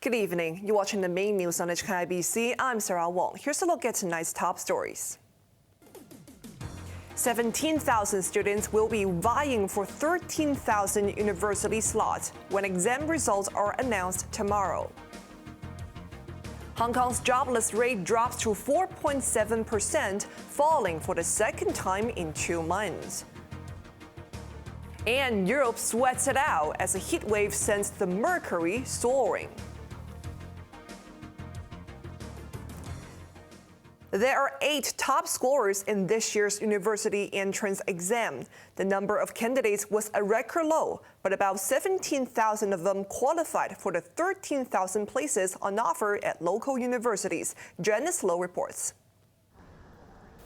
Good evening. You're watching the main news on HKIBC. I'm Sarah Wong. Here's a look at tonight's top stories. 17,000 students will be vying for 13,000 university slots when exam results are announced tomorrow. Hong Kong's jobless rate drops to 4.7%, falling for the second time in 2 months. And Europe sweats it out as a heatwave sends the mercury soaring. There are 8 top scorers in this year's university entrance exam. The number of candidates was a record low, but about 17,000 of them qualified for the 13,000 places on offer at local universities. Janice Low reports.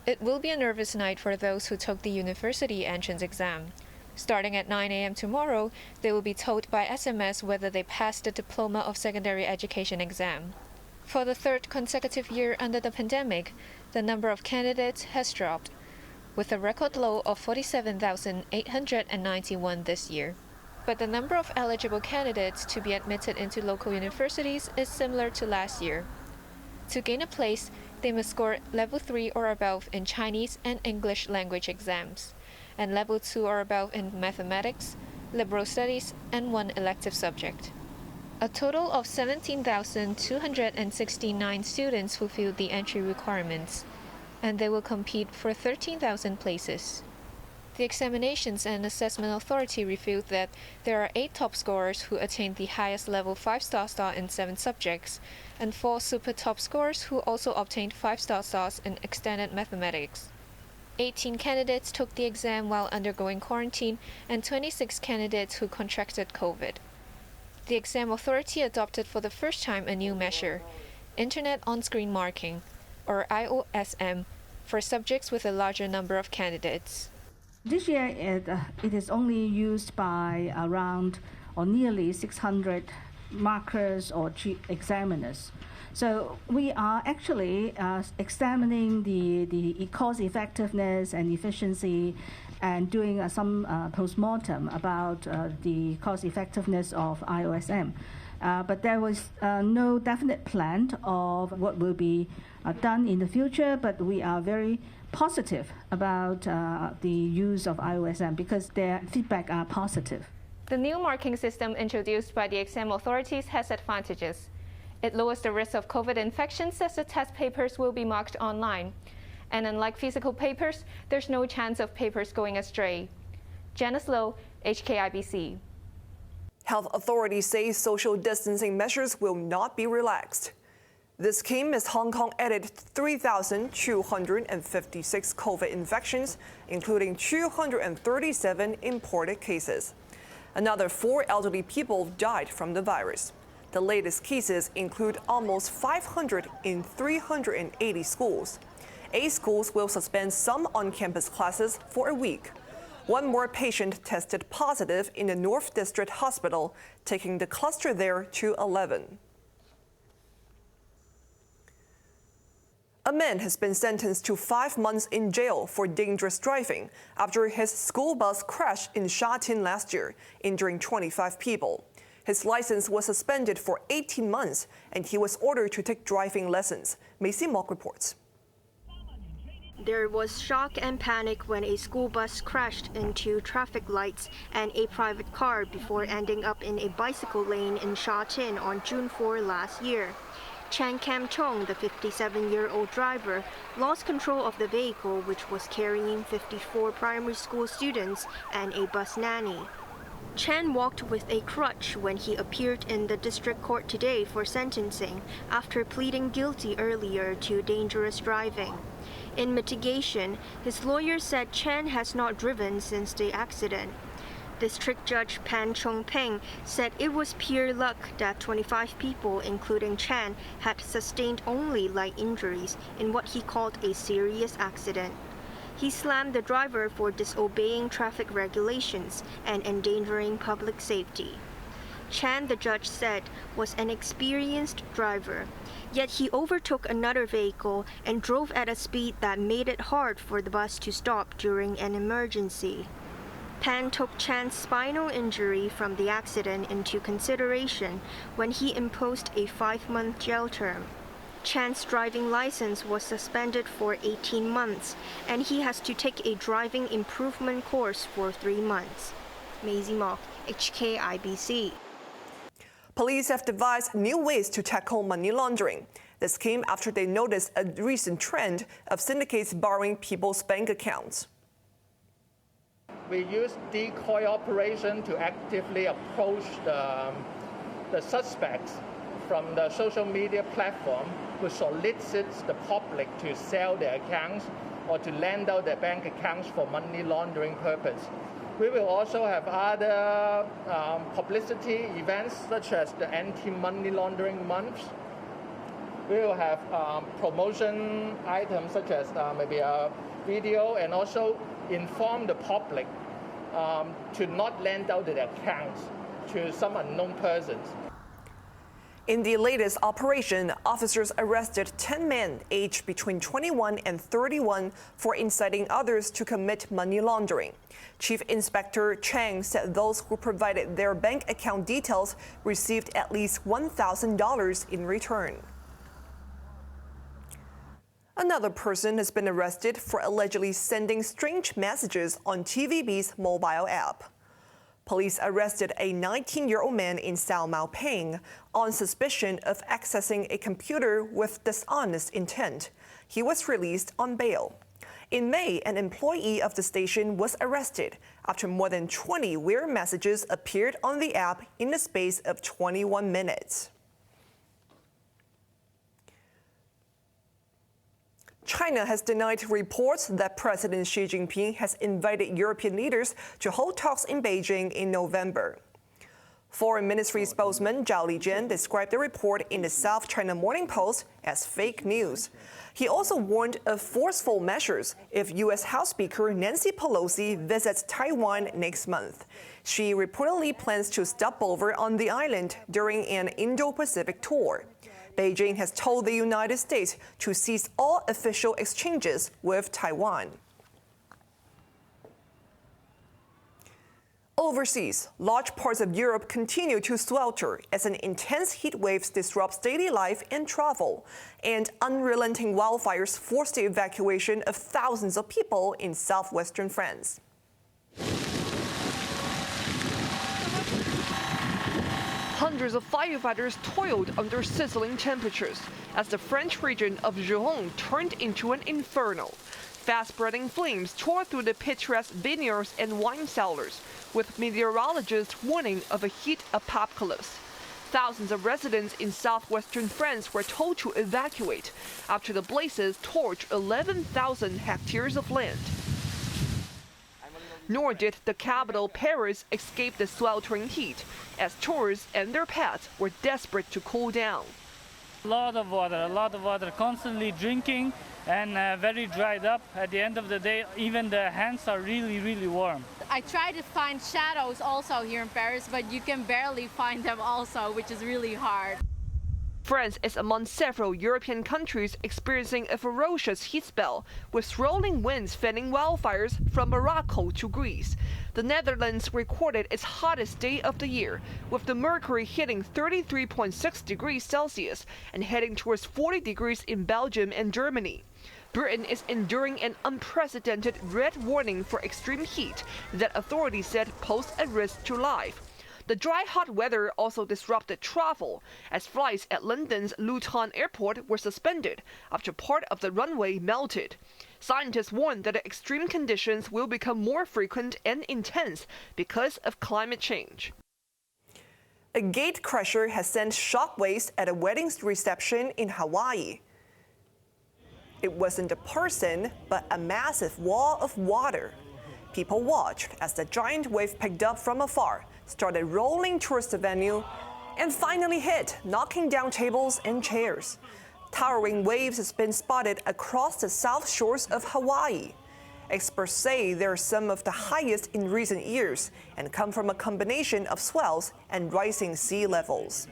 It will be a nervous night for those who took the university entrance exam. Starting at 9 a.m. tomorrow, they will be told by SMS whether they passed the Diploma of Secondary Education exam. For the third consecutive year under the pandemic, the number of candidates has dropped, with a record low of 47,891 this year. But the number of eligible candidates to be admitted into local universities is similar to last year. To gain a place, they must score level 3 or above in Chinese and English language exams, and level 2 or above in mathematics, liberal studies, and 1 elective subject. A total of 17,269 students fulfilled the entry requirements, and they will compete for 13,000 places. The Examinations and Assessment Authority revealed that there are 8 top scorers who attained the highest level 5-star in 7 subjects, and 4 super top scorers who also obtained 5-star stars in extended mathematics. 18 candidates took the exam while undergoing quarantine, and 26 candidates who contracted COVID. The exam authority adopted for the first time a new measure, Internet On-Screen Marking, or IOSM, for subjects with a larger number of candidates. This year, it is only used by around or nearly 600 markers or examiners. So we are actually examining the cost effectiveness and efficiency and doing some postmortem about the cost effectiveness of IOSM. But there was no definite plan of what will be done in the future, but we are very positive about the use of IOSM because their feedback are positive. The new marking system introduced by the exam authorities has advantages. It lowers the risk of COVID infections as the test papers will be marked online. And unlike physical papers, there's no chance of papers going astray. Janice Low, HKIBC. Health authorities say social distancing measures will not be relaxed. This came as Hong Kong added 3,256 COVID infections, including 237 imported cases. Another 4 elderly people died from the virus. The latest cases include almost 500 in 380 schools. 8 schools will suspend some on-campus classes for a week. 1 more patient tested positive in the North District Hospital, taking the cluster there to 11. A man has been sentenced to 5 months in jail for dangerous driving after his school bus crashed in Sha Tin last year, injuring 25 people. His license was suspended for 18 months, and he was ordered to take driving lessons. Macy Mok reports. There was shock and panic when a school bus crashed into traffic lights and a private car before ending up in a bicycle lane in Sha Tin on June 4 last year. Chan Kam Chong, the 57-year-old driver, lost control of the vehicle, which was carrying 54 primary school students and a bus nanny. Chan walked with a crutch when he appeared in the district court today for sentencing after pleading guilty earlier to dangerous driving. In mitigation, his lawyer said Chan has not driven since the accident. District Judge Pan Chong Peng said it was pure luck that 25 people, including Chan, had sustained only light injuries in what he called a serious accident. He slammed the driver for disobeying traffic regulations and endangering public safety. Chan, the judge said, was an experienced driver, yet he overtook another vehicle and drove at a speed that made it hard for the bus to stop during an emergency. Pan took Chan's spinal injury from the accident into consideration when he imposed a 5-month jail term. Chan's driving license was suspended for 18 months, and he has to take a driving improvement course for 3 months. Maisie Mok, HKIBC. Police have devised new ways to tackle money laundering. This came after they noticed a recent trend of syndicates borrowing people's bank accounts. We use decoy operation to actively approach the suspects from the social media platform who solicits the public to sell their accounts or to lend out their bank accounts for money laundering purpose. We will also have other publicity events such as the anti-money laundering months. We will have promotion items such as maybe a video, and also inform the public to not lend out their accounts to some unknown persons. In the latest operation, officers arrested 10 men aged between 21 and 31 for inciting others to commit money laundering. Chief Inspector Chang said those who provided their bank account details received at least $1,000 in return. Another person has been arrested for allegedly sending strange messages on TVB's mobile app. Police arrested a 19-year-old man in Sao Mau Ping on suspicion of accessing a computer with dishonest intent. He was released on bail. In May, an employee of the station was arrested after more than 20 weird messages appeared on the app in the space of 21 minutes. China has denied reports that President Xi Jinping has invited European leaders to hold talks in Beijing in November. Foreign Ministry spokesman Zhao Lijian described the report in the South China Morning Post as fake news. He also warned of forceful measures if U.S. House Speaker Nancy Pelosi visits Taiwan next month. She reportedly plans to stop over on the island during an Indo-Pacific tour. Beijing has told the United States to cease all official exchanges with Taiwan. Overseas, large parts of Europe continue to swelter as an intense heat wave disrupts daily life and travel, and unrelenting wildfires force the evacuation of thousands of people in southwestern France. Hundreds of firefighters toiled under sizzling temperatures as the French region of Gironde turned into an inferno. Fast-spreading flames tore through the picturesque vineyards and wine cellars, with meteorologists warning of a heat apocalypse. Thousands of residents in southwestern France were told to evacuate after the blazes torched 11,000 hectares of land. Nor did the capital, Paris, escape the sweltering heat, as tourists and their pets were desperate to cool down. A lot of water, constantly drinking and very dried up. At the end of the day, even the hands are really, really warm. I try to find shadows also here in Paris, but you can barely find them also, which is really hard. France is among several European countries experiencing a ferocious heat spell, with swirling winds fanning wildfires from Morocco to Greece. The Netherlands recorded its hottest day of the year, with the mercury hitting 33.6 degrees Celsius and heading towards 40 degrees in Belgium and Germany. Britain is enduring an unprecedented red warning for extreme heat that authorities said posed a risk to life. The dry, hot weather also disrupted travel, as flights at London's Luton Airport were suspended after part of the runway melted. Scientists warn that the extreme conditions will become more frequent and intense because of climate change. A gate crasher has sent shockwaves at a wedding reception in Hawaii. It wasn't a person, but a massive wall of water. People watched as the giant wave picked up from afar, started rolling towards the venue, and finally hit, knocking down tables and chairs. Towering waves has been spotted across the south shores of Hawaii. Experts say they're some of the highest in recent years and come from a combination of swells and rising sea levels.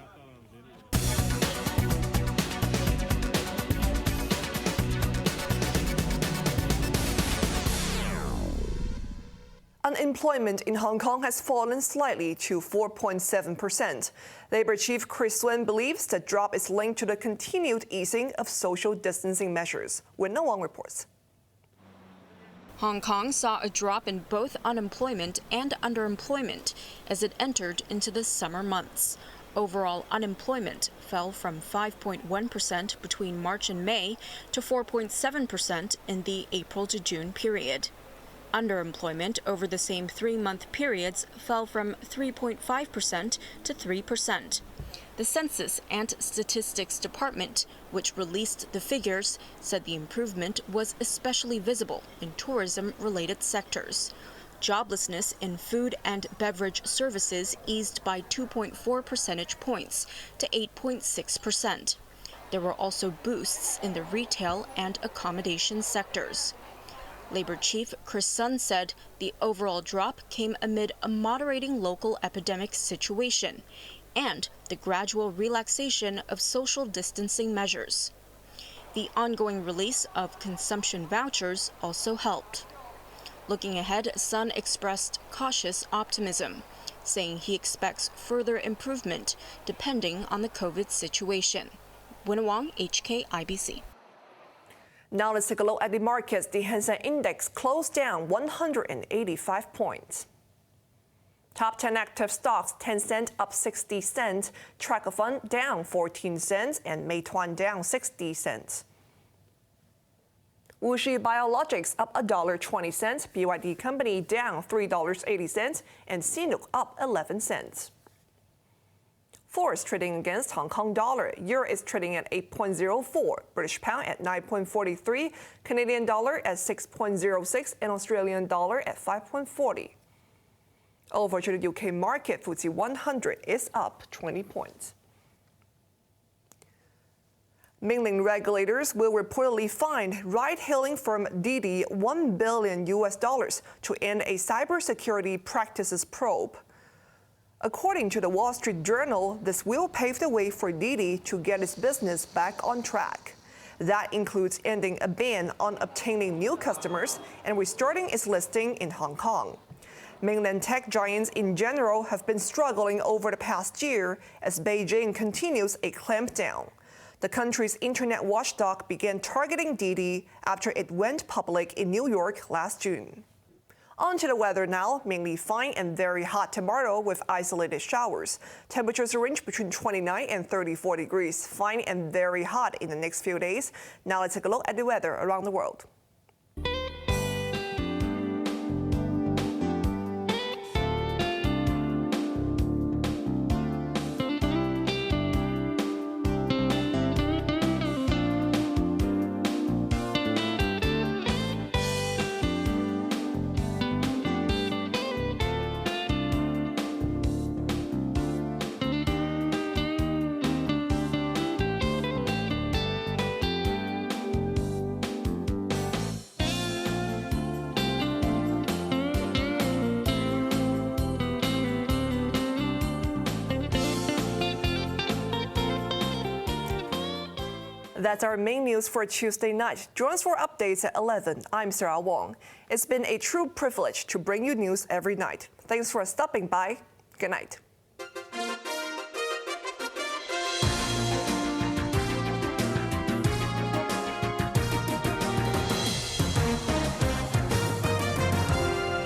An Unemployment in Hong Kong has fallen slightly to 4.7%. Labour Chief Chris Swin believes the drop is linked to the continued easing of social distancing measures. Wen Wong reports. Hong Kong saw a drop in both unemployment and underemployment as it entered into the summer months. Overall unemployment fell from 5.1% between March and May to 4.7% in the April to June period. Underemployment over the same 3-month periods fell from 3.5% to 3%. The Census and Statistics Department, which released the figures, said the improvement was especially visible in tourism-related sectors. Joblessness in food and beverage services eased by 2.4 percentage points to 8.6%. There were also boosts in the retail and accommodation sectors. Labour Chief Chris Sun said the overall drop came amid a moderating local epidemic situation and the gradual relaxation of social distancing measures. The ongoing release of consumption vouchers also helped. Looking ahead, Sun expressed cautious optimism, saying he expects further improvement depending on the COVID situation. Wen Wong, HKIBC. Now let's take a look at the markets. The Hang Seng Index closed down 185 points. Top 10 active stocks: Tencent up 60 cents, Tracofun down 14 cents, and Meituan down 60 cents. Wuxi Biologics up $1.20, BYD Company down $3.80, and Sinuk up 11 cents. Forex trading against Hong Kong dollar. Euro is trading at 8.04, British pound at 9.43, Canadian dollar at 6.06, and Australian dollar at 5.40. Over to the UK market, FTSE 100 is up 20 points. Mainland regulators will reportedly fine ride-hailing firm Didi $1 billion to end a cybersecurity practices probe. According to the Wall Street Journal, this will pave the way for Didi to get its business back on track. That includes ending a ban on obtaining new customers and restarting its listing in Hong Kong. Mainland tech giants in general have been struggling over the past year as Beijing continues a clampdown. The country's internet watchdog began targeting Didi after it went public in New York last June. On to the weather now. Mainly fine and very hot tomorrow with isolated showers. Temperatures range between 29 and 34 degrees. Fine and very hot in the next few days. Now let's take a look at the weather around the world. That's our main news for Tuesday night. Join us for updates at 11. I'm Sarah Wong. It's been a true privilege to bring you news every night. Thanks for stopping by. Good night.